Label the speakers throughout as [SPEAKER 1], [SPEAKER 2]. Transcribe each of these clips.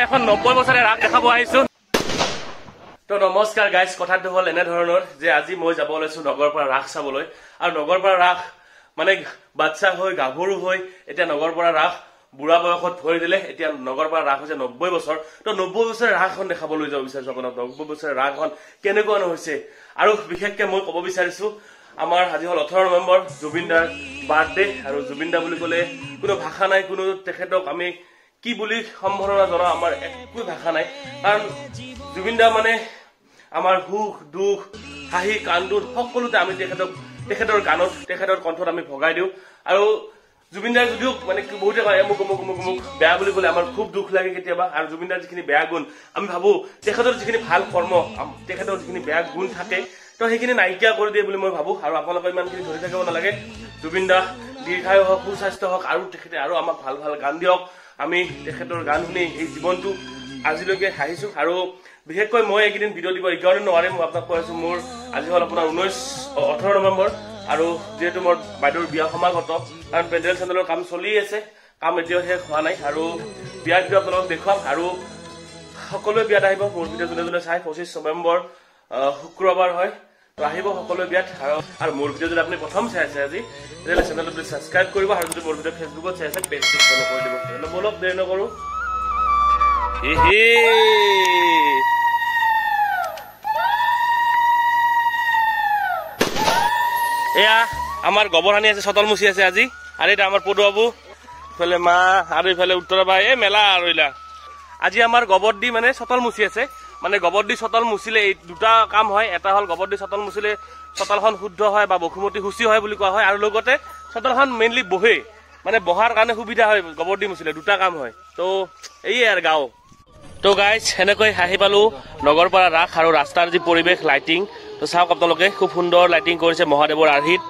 [SPEAKER 1] এখন 90 বছৰে ৰাস দেখাব আহিছো। তো নমস্কাৰ গাইজ, কথাটো হ'ল এনেধৰণৰ যে আজি মই যাব ওলাইছো নগৰৰ পৰা ৰাস চাবলৈ। আৰু নগৰৰ পৰা ৰাস মানে বাচ্চা হৈ গাভৰু হৈ এতিয়া নগৰৰ পৰা ৰাস বুঢ়া বয়সত ভৰি দিলে। এতিয়া নগৰৰ পৰা ৰাস হৈছে 90 বছৰ। তো 90 বছৰৰ ৰাসখন দেখাবলৈ যাব বিচাৰিছো আপোনাক। 90 বছৰৰ ৰাসখন কেনেকুৱা হৈছে আৰু বিশেষকে মই ক'ব বিচাৰিছো আমাৰ আজি হ'ল 18 নৱেম্বৰ জুবিন দাৰ বাৰ্থডে। আৰু জুবিন দা বুলি ক'লে কোনো ভাষা নাই, কোনো তেখেতক আমি কি বুলি সম্বোধনা জনাও আমাৰ একো ভাষা নাই। কাৰণ জুবিন দা মানে আমাৰ সুখ দুখ হাঁহি কান্দোন সকলোতে আমি তেখেতৰ গানত তেখেতৰ কণ্ঠত আমি ভগাই দিওঁ। আৰু জুবিন দাৰ যদিও মানে বহুতে কয় মোক বেয়া বুলি ক'লে আমাৰ খুব দুখ লাগে কেতিয়াবা। আৰু জুবিন দাৰ যিখিনি বেয়া গুণ আমি ভাবো তেখেতৰ যিখিনি ভাল কৰ্ম তেখেতৰ যিখিনি বেয়া গুণ থাকে তো সেইখিনি নাইকিয়া কৰি দিয়ে বুলি মই ভাবো। আৰু আপোনালোকে ইমানখিনি ধৰি থাকিব নালাগে। জুবিন দা দীৰ্ঘায়ু হওক, সুস্বাস্থ্য হওক আৰু তেখেতে আৰু আমাক ভাল ভাল গান দিয়ক। আমি তেখেতৰ গান শুনি এই জীৱনটো আজিলৈকে হাঁহিছো। আৰু বিশেষকৈ মই এইকেইদিন ভিডিঅ' দিব এইকাৰণে নোৱাৰিম। মই আপোনাক কৈ আছো মোৰ আজি হ'ল আপোনাৰ 18 নৱেম্বৰ। আৰু যিহেতু মোৰ বাইদেউৰ বিয়া সমাগত, কাৰণ পেণ্ডেল চেণ্ডেলৰ কাম চলি আছে, কাম এতিয়াও শেষ হোৱা নাই। আৰু বিয়াৰ ভিডিঅ' আপোনালোকক দেখুৱাম। আৰু সকলোৱে বিয়াত আহিব, মোৰ ভিডিঅ' যোনে যোনে চাই। 25 নৱেম্বৰ শুক্ৰবাৰ হয়, তো আহিব সকলোৱে বিয়াত। আৰু মোৰ ভিডিঅ' যদি আপুনি প্ৰথম চাই আছে আজি তেতিয়াহ'লে চেনেলটো ছাবস্ক্ৰাইব কৰিব। আৰু যদি মোৰ ভিডিঅ' ফেচবুকত চাই আছে পেজটো ফ'ল' কৰি দিব। তেতিয়াহ'লে বলক দেৰি নকৰোঁ। এয়া আমাৰ গোবৰ সানি আছে, চতল মুচি আছে আজি। আৰু এটা আমাৰ পদু বাবু, ইফালে মা আৰু ইফালে উত্তৰ বা এই মেলা আৰু এইলা আজি আমাৰ গোবৰ দি মানে চতল মুচি আছে। মানে গোবৰ দি চতল মুচিলে এই দুটা কাম হয়। এটা হ'ল গোবৰ দি চতল মুচিলে চতলখন শুদ্ধ হয় বা বসুমতী শুচি হয় বুলি কোৱা হয়। আৰু লগতে চতলখন মেইনলি বহে, মানে বহাৰ কাৰণে সুবিধা হয় গোবৰ দি মুচিলে। দুটা কাম হয়। তো এই আৰু গাঁও। তো গাইজ সেনেকৈ আহি পালো নগৰ পৰা ৰাস। আৰু ৰাস্তাৰ যি পৰিৱেশ লাইটিং তো চাওক আপোনালোকে, খুব সুন্দৰ লাইটিং কৰিছে মহাদেৱৰ আৰ্হিত।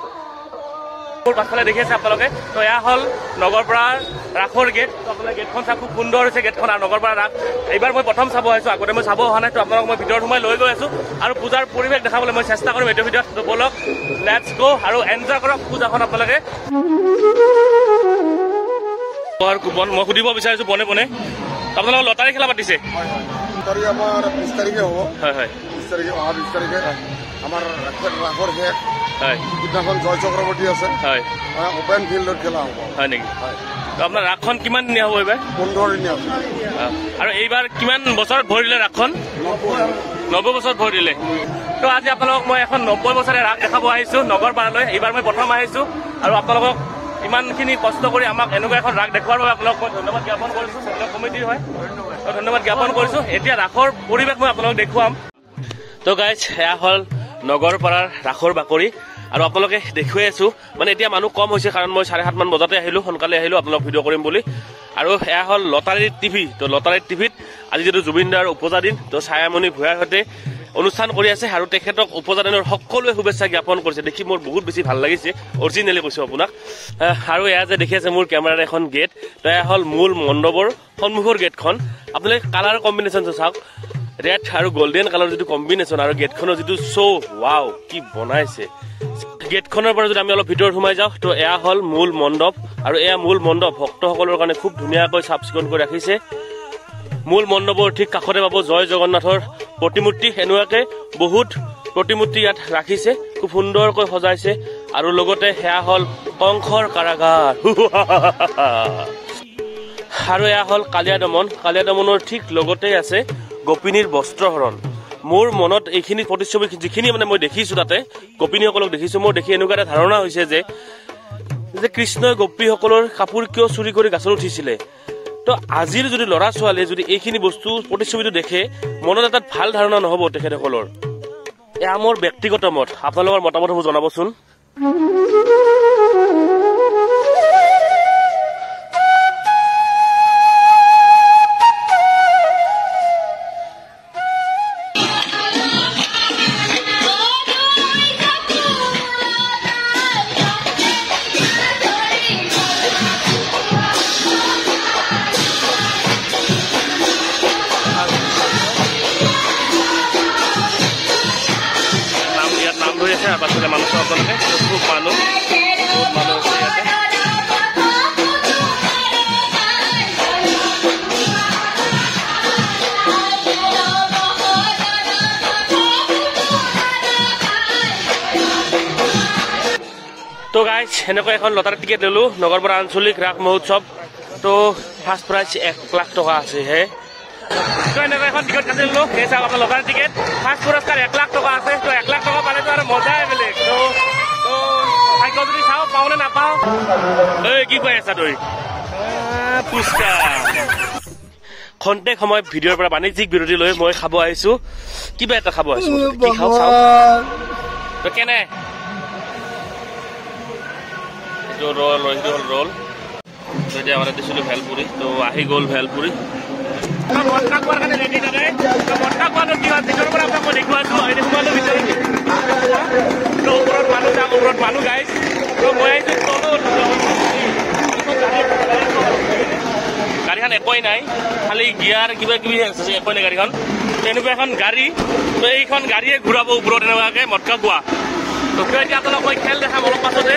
[SPEAKER 1] মোৰ পাছফালে দেখি আছে আপোনালোকে। তো এয়া হ'ল নগৰ পৰা ৰাসৰ গেট। তো আপোনালোকে গেটখন চাওক, খুব সুন্দৰ হৈছে গেটখন। আৰু নগৰ পৰা ৰাস এইবাৰ মই প্ৰথম চাব আহিছোঁ, আগতে মই চাব অহা নাই। তো আপোনালোকক মই ভিতৰত সোমাই লৈ গৈ আছোঁ আৰু পূজাৰ পৰিৱেশ দেখাবলৈ মই চেষ্টা কৰিম এইটো ভিডিঅ'ত। তো বলক লেটছ গো আৰু এনজয় কৰক পূজাখন আপোনালোকে। কুপন মই সুধিব বিচাৰিছোঁ পোনে পোনে, আপোনালোকৰ লটাৰী খেলা পাতিছে?
[SPEAKER 2] আমাৰ 20 তাৰিখে হ'ব।
[SPEAKER 1] হয় হয়,
[SPEAKER 2] 20 তাৰিখে অহা 20 তাৰিখে আমাৰ ৰাসৰ শেষ।
[SPEAKER 1] হয়,
[SPEAKER 2] সিদিনাখন জয় চক্ৰৱৰ্তী আছে।
[SPEAKER 1] হয়,
[SPEAKER 2] অপেন ফিল্ডত খেলা হ'ব।
[SPEAKER 1] হয় নেকি? হয়। তো আপোনাৰ ৰাসখন কিমান দিনীয়া হ'ব এইবাৰ?
[SPEAKER 2] 15 দিনীয়া আছে।
[SPEAKER 1] আৰু এইবাৰ কিমান বছৰত ভৰি দিলে ৰাসখন? 90 বছৰত ভৰি দিলে। তো আজি আপোনালোকক মই এখন 90 বছৰে ৰাস দেখাব আহিছোঁ নগৰ পাৰালৈ। এইবাৰ মই প্ৰথম আহিছোঁ। আৰু আপোনালোকক ইমানখিনি কষ্ট কৰি আমাক এনেকুৱা এখন ৰাস দেখুৱাৰ বাবে আপোনালোকক মই ধন্যবাদ জ্ঞাপন কৰিছোঁ। চেনেল কমিটিৰ হয়, ধন্যবাদ জ্ঞাপন কৰিছোঁ। এতিয়া ৰাসৰ পৰিৱেশ মই আপোনালোকক দেখুৱাম। তো গাইজ এয়া হ'ল নগৰপাৰাৰ ৰাসৰ বাকৰি। আৰু আপোনালোকে দেখুৱাই আছোঁ, মানে এতিয়া মানুহ কম হৈছে কাৰণ মই 7:30 মান বজাতে আহিলোঁ, সোনকালে আহিলোঁ আপোনালোক ভিডিঅ' কৰিম বুলি। আৰু এয়া হ'ল লটাৰী টিভি। তো লটাৰী টিভিত আজি যিটো জুবিন দাৰ উপজা দিন, তো ছায়ামণি ভূঞাৰ সৈতে অনুষ্ঠান কৰি আছে। আৰু তেখেতক উপজা দিনৰ সকলোৱে শুভেচ্ছা জ্ঞাপন কৰিছে। দেখি মোৰ বহুত বেছি ভাল লাগিছে, অৰিজিনেলি কৈছোঁ আপোনাক। আৰু এয়া যে দেখি আছে মোৰ কেমেৰাৰ এখন গেট, তো এয়া হ'ল মূল মণ্ডপৰ সন্মুখৰ গেটখন। আপোনালোকে কালাৰ কম্বিনেশ্যনটো চাওক, ৰেড আৰু গল্ডেন কালাৰ যিটো কম্বিনেশ্যন, আৰু গেটখনৰ যিটো শ্ব' ৱাও কি বনাইছে। গেটখনৰ পৰা যদি আমি অলপ ভিতৰত সোমাই যাওঁ, তো এয়া হ'ল মূল মণ্ডপ। আৰু এয়া মূল মণ্ডপ ভক্তসকলৰ কাৰণে খুব ধুনীয়াকৈ চাফ চিকুণ কৰি ৰাখিছে। মূল মণ্ডপৰ ঠিক কাষতে পাব জয় জগন্নাথৰ প্ৰতিমূৰ্তি। এনেকুৱাকে বহুত প্ৰতিমূৰ্তি ইয়াত ৰাখিছে, খুব সুন্দৰকৈ সজাইছে। আৰু লগতে সেয়া হ'ল কংসৰ কাৰাগাৰ। আৰু এয়া হ'ল কালিয়া দমন। কালিয়া দমনৰ ঠিক লগতে আছে গোপিনীৰ বস্ত্ৰহৰণ। মোৰ মনত এইখিনি প্ৰতিচ্ছবি যিখিনি মানে মই দেখিছোঁ, তাতে গোপিনীসকলক দেখিছোঁ, মোৰ দেখি এনেকুৱা এটা ধাৰণা হৈছে যে কৃষ্ণই গোপীসকলৰ কাপোৰ কিয় চুৰি কৰি গাছত উঠিছিলে। তো আজিৰ যদি ল'ৰা ছোৱালীয়ে যদি এইখিনি বস্তু প্ৰতিচ্ছবিটো দেখে, মনত এটা ভাল ধাৰণা নহ'ব তেখেতসকলৰ। এয়া মোৰ ব্যক্তিগত মত, আপোনালোকৰ মতামতবোৰ জনাবচোন। পাছতে মানুহ চাব লাগে, খুব মানুহ, বহুত মানুহ আছে ইয়াতে। তো গাইজ এনেকৈ এখন লটাৰী টিকেট ললোঁ নগৰপাৰা আঞ্চলিক ৰাস মহোৎসৱ। তো ফাৰ্ষ্ট প্ৰাইজ 1 লাখ টকা আছে হে। তো এনেকৈ এখন টিকেট কাটি ললোঁ। সেই চাওক আপোনাৰ লটাৰী টিকেট ফাৰ্ষ্ট পুৰস্কাৰ 1 লাখ টকা আছে। তো 1 লাখ টকা পালেতো আৰু মজাই বেলেগ। তো ভাগ্য যদি চাওঁ পাওঁ নে নাপাওঁ। এই কি কৈ আছা তই? পুষ্কা খন্তেক সময় ভিডিঅ'ৰ পৰা বাণিজ্যিক বিৰতি লৈ মই খাব আহিছো, কিবা এটা খাব আহিছো। কি খাওঁ চাওঁ। তো কেনে এইটো ৰ'ল এইটো হ'ল ৰ'ল। তো এতিয়া মানে দিছিলোঁ ভেলপুৰি। তো আহি গ'ল ভেলপুৰি। মটকা খোৱাৰ কাৰণে ৰেডি থাকে। মটকা খোৱাটো কি হয় ভিতৰৰ পৰা আপোনাক মই দেখুৱাইছোঁ। এই দেখুৱালোঁ ভিতৰত। তো ওপৰত মানুহ যাম, ওপৰত মানুহ গাইছ। তো মই আহিছোঁ তলত। গাড়ীখন একোৱেই নাই, খালি গিয়াৰ কিবা কিবি আছে, একোৱেই নাই গাড়ীখন। তেনেকুৱা এখন গাড়ী। তো এইখন গাড়ীয়ে ঘূৰাব ওপৰত এনেকুৱাকৈ মটকা খোৱা। তো কিয় এতিয়া আপোনালোক মই খেল দেখাম অলপ পাছতে।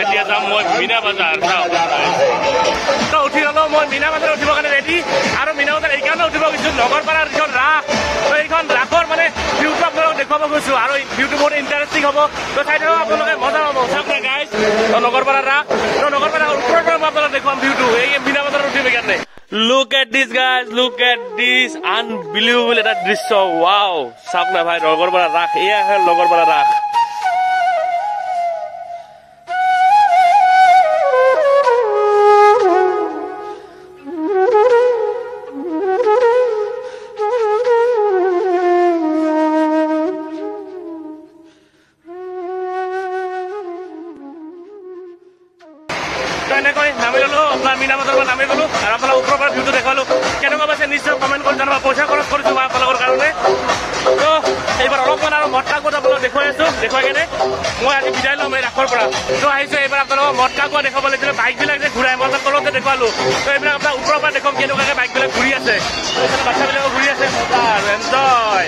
[SPEAKER 1] এতিয়া যাম মই মীনা বজাৰ। তো উঠি ললোঁ মই মীনা বজাৰ উঠিবৰ কাৰণে ৰেডি। আৰু মীনা বজাৰ এইকাৰণে উঠিব গৈছোঁ নগৰপাৰাৰ যিখন ৰাস। তো এইখন ৰাসৰ মানে ভিউটো আপোনালোকক দেখুৱাব গৈছোঁ। আৰু ভিউটো বহুত ইণ্টাৰেষ্টিং হ'ব। তো চাই থাকক আপোনালোকে মজা পাব। চাওক না গাইজ তো নগৰপাৰাৰ ৰাস। তো নগৰপাৰাৰ ওপৰৰ পৰা মই আপোনালোকক দেখুৱাম ভিউটো। এই মীনা বজাৰত উঠিম এইকাৰণে। Look at this guys, look at this unbelievable এটা দৃশ্য। ওয়াও চাওক না ভাই নগৰপাৰা ৰাস। এয়া হয় নগৰপাৰা ৰাস। এনেকৈ নামি ললোঁ আপোনাৰ মীনা বজাৰৰ পৰা নামি গ'লোঁ। আৰু আপোনালোক ওপৰৰ পৰা ভিউটো দেখালোঁ। কেনেকুৱা পাইছে নিশ্চয় কমেণ্ট কৰি জনাব। পইচা খৰচ কৰিছোঁ মই আপোনালোকৰ কাৰণে। তো এইবাৰ অলপমান আৰু মটকা কোৱা আপোনালোকক দেখুৱাই আছোঁ। দেখুৱাই কেনে মই আজি বিদায় ল'ম এই ৰাসৰ পৰা। তো আহিছোঁ এইবাৰ আপোনালোকক মটকা কোৱা দেখাব লাগিছিলে। বাইকবিলাক যে ঘূৰাই মই তলতে দেখুৱালোঁ। তো এইবিলাক আপোনাৰ ওপৰৰ পৰা দেখুৱাম কেনেকুৱাকৈ বাইকবিলাক ঘূৰি আছে। বাচ্ছাবিলাকো ঘূৰি আছে। মজা আৰু এনজয়।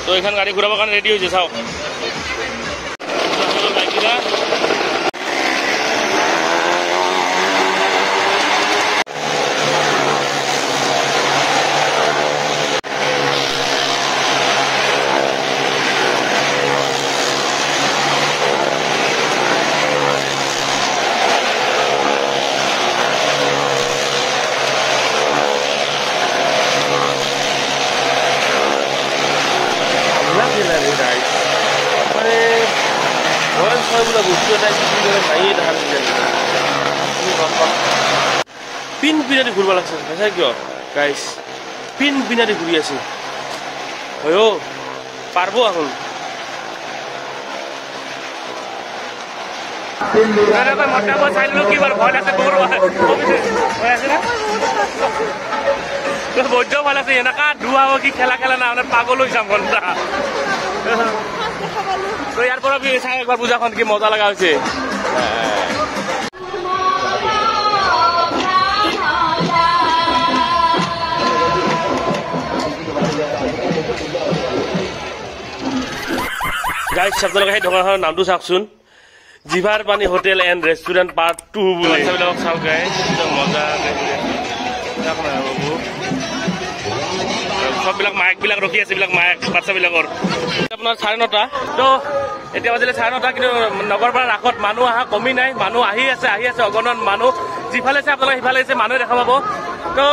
[SPEAKER 1] তো এইখন গাড়ী ঘূৰাবৰ কাৰণে ৰেডি হৈছে চাওক বাইকবিলাক। পিন পিনাদি ঘূৰিব লাগছে চাই কিয় গাইছ পিন পিনাদি ঘূৰি আছে হয় পাৰব এখন মটকা চাই ললো কি বাৰু ভয় লাগছে বৈদ্য ভাল আছে এনেকা ধোৱা কি খেলা খেলা না মানে পাগল হৈ যাম ঘণ্টা তো ইয়াৰ পৰা চাই একবাৰ পূজাখন কি মজা লগা হৈছে গাইজ আপোনালোকে সেই দোকানখনৰ নামটো চাওকচোন জিভাৰ পানী হোটেল এণ্ড ৰেষ্টুৰেণ্ট পাৰ্ট 2 বুলি বাচ্চাবিলাকক চাওক গাইজ মজা সববিলাক মাইকবিলাক ৰখি আছে এইবিলাক মাইক বাচ্চাবিলাকৰ আপোনাৰ 9:30 তো এতিয়া বাজিলে 9:30 কিন্তু নগৰপাৰা ৰাসত মানুহ অহা কমি নাই মানুহ আহি আছে অগণন মানুহ যিফালে আছে আপোনালোকে সিফালে আছে মানুহে দেখা পাব তো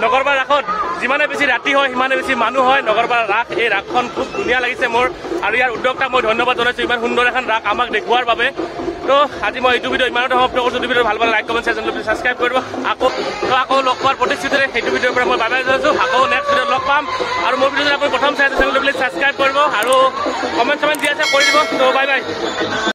[SPEAKER 1] নগৰপাৰা ৰাসত যিমানে বেছি ৰাতি হয় সিমানে বেছি মানুহ হয় নগৰপাৰা ৰাস এই ৰাসখন খুব ধুনীয়া লাগিছে মোৰ আৰু ইয়াৰ উদ্যোক্তাক মই ধন্যবাদ জনাইছোঁ ইমান সুন্দৰ এখন ৰাস আমাক দেখুওৱাৰ বাবে তো আজি মই এইটো ভিডিঅ' ইমানতে সমাপ্ত কৰিছোঁ ভিডিঅ'টো ভাল পালে লাইক কমেণ্ট শ্বেয়াৰ চেনেলটো ছাবস্ক্ৰাইব কৰিব আকৌ লগ পোৱাৰ প্ৰতিশ্ৰুতিৰে সেইটো ভিডিঅ'ৰ পৰা মই বাই বাই জনাইছোঁ আকৌ নেক্সট ভিডিঅ'ত লগ পাম আৰু মোৰ ভিডিঅ'টো আপুনি প্ৰথম চাই চেনেলটো প্লিজ ছাবস্ক্ৰাইব কৰিব আৰু কমেণ্ট চমেণ্ট দি আছে কৰি দিব তো বাই বাই